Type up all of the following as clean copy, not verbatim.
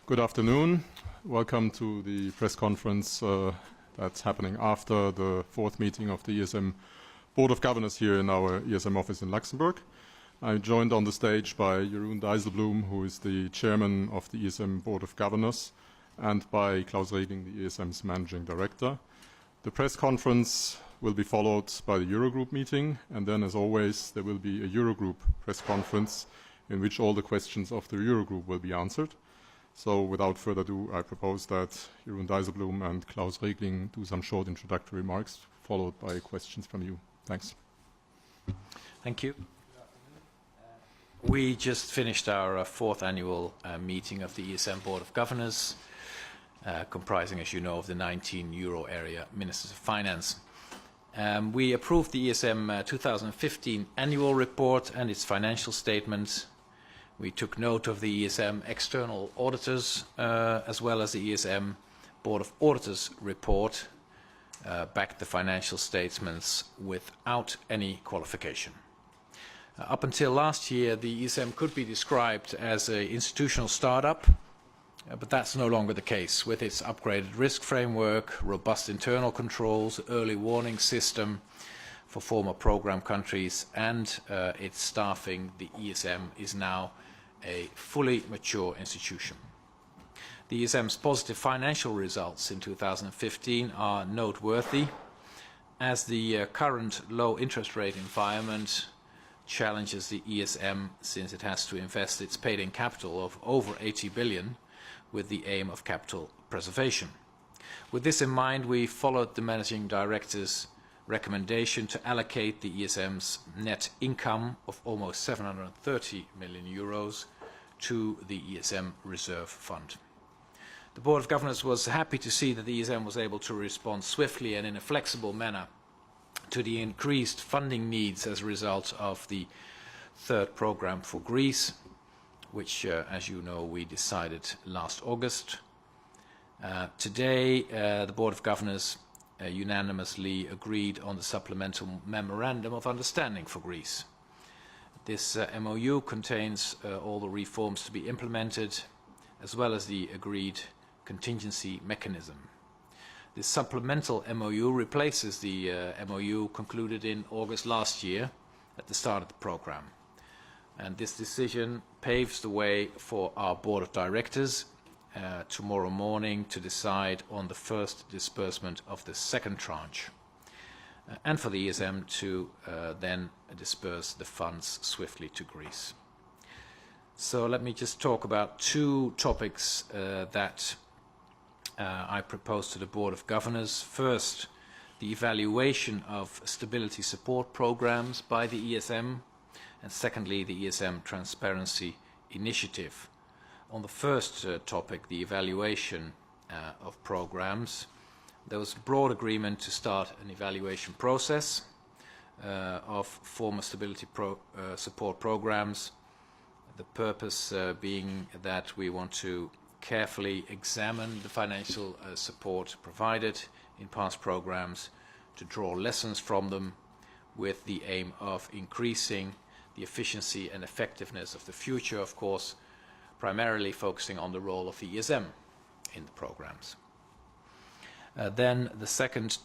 Good afternoon. Welcome to the press conference that's happening after the fourth meeting of the ESM Board of Governors here in our ESM office in Luxembourg. I'm joined on the stage by Jeroen Dijsselbloem, who is the chairman of the ESM Board of Governors, and by Klaus Regling, the ESM's managing director. The press conference will be followed by the Eurogroup meeting, and then, as always, there will be a Eurogroup press conference in which all the questions of the Eurogroup will be answered. So without further ado, I propose that Jeroen Dijsselbloem and Klaus Regling do some short introductory remarks, followed by questions from you. Thanks. Thank you. We just finished our fourth annual meeting of the ESM Board of Governors, comprising, as you know, of the 19 euro area Ministers of Finance. We approved the ESM 2015 annual report and its financial statements. We took note of the ESM external auditors, as well as the ESM Board of Auditors report, backed the financial statements without any qualification. Up until last year, the ESM could be described as an institutional startup, but that's no longer the case. With its upgraded risk framework, robust internal controls, early warning system for former program countries, and its staffing, the ESM is now a fully mature institution. The ESM's positive financial results in 2015 are noteworthy, as the current low interest rate environment challenges the ESM, since it has to invest its paid-in capital of over 80 billion with the aim of capital preservation. With this in mind, we followed the Managing Director's recommendation to allocate the ESM's net income of almost 730 million euros to the ESM Reserve Fund. The Board of Governors was happy to see that the ESM was able to respond swiftly and in a flexible manner to the increased funding needs as a result of the third program for Greece, which, as you know, we decided last August. Today, the Board of Governors unanimously agreed on the supplemental memorandum of understanding for Greece. This MOU contains all the reforms to be implemented, as well as the agreed contingency mechanism. This supplemental MOU replaces the MOU concluded in August last year at the start of the program. And this decision paves the way for our Board of Directors tomorrow morning to decide on the first disbursement of the second tranche, and for the ESM to then disperse the funds swiftly to Greece. So let me just talk about two topics that I propose to the Board of Governors. First, the evaluation of stability support programs by the ESM, and secondly, the ESM Transparency Initiative. On the first topic, the evaluation of programs, there was broad agreement to start an evaluation process of former stability support programs. The purpose being that we want to carefully examine the financial support provided in past programs, to draw lessons from them, with the aim of increasing the efficiency and effectiveness of the future, of course, primarily focusing on the role of the ESM in the programs. Then the second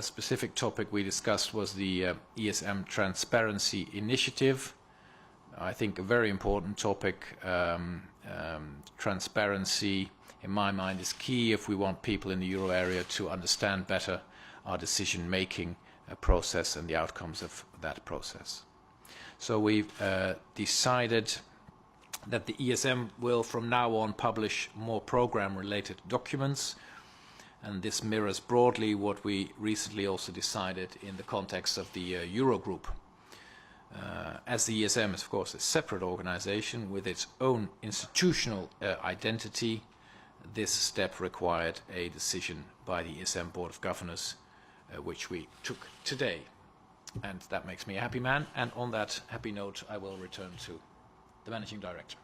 specific topic we discussed was the ESM Transparency Initiative. I think a very important topic. Transparency, in my mind, is key if we want people in the euro area to understand better our decision-making process and the outcomes of that process. So we've decided that the ESM will from now on publish more program-related documents, and this mirrors broadly what we recently also decided in the context of the Eurogroup. As the ESM is, of course, a separate organization with its own institutional identity, this step required a decision by the ESM Board of Governors, which we took today. And that makes me a happy man, and on that happy note I will return to the Managing Director.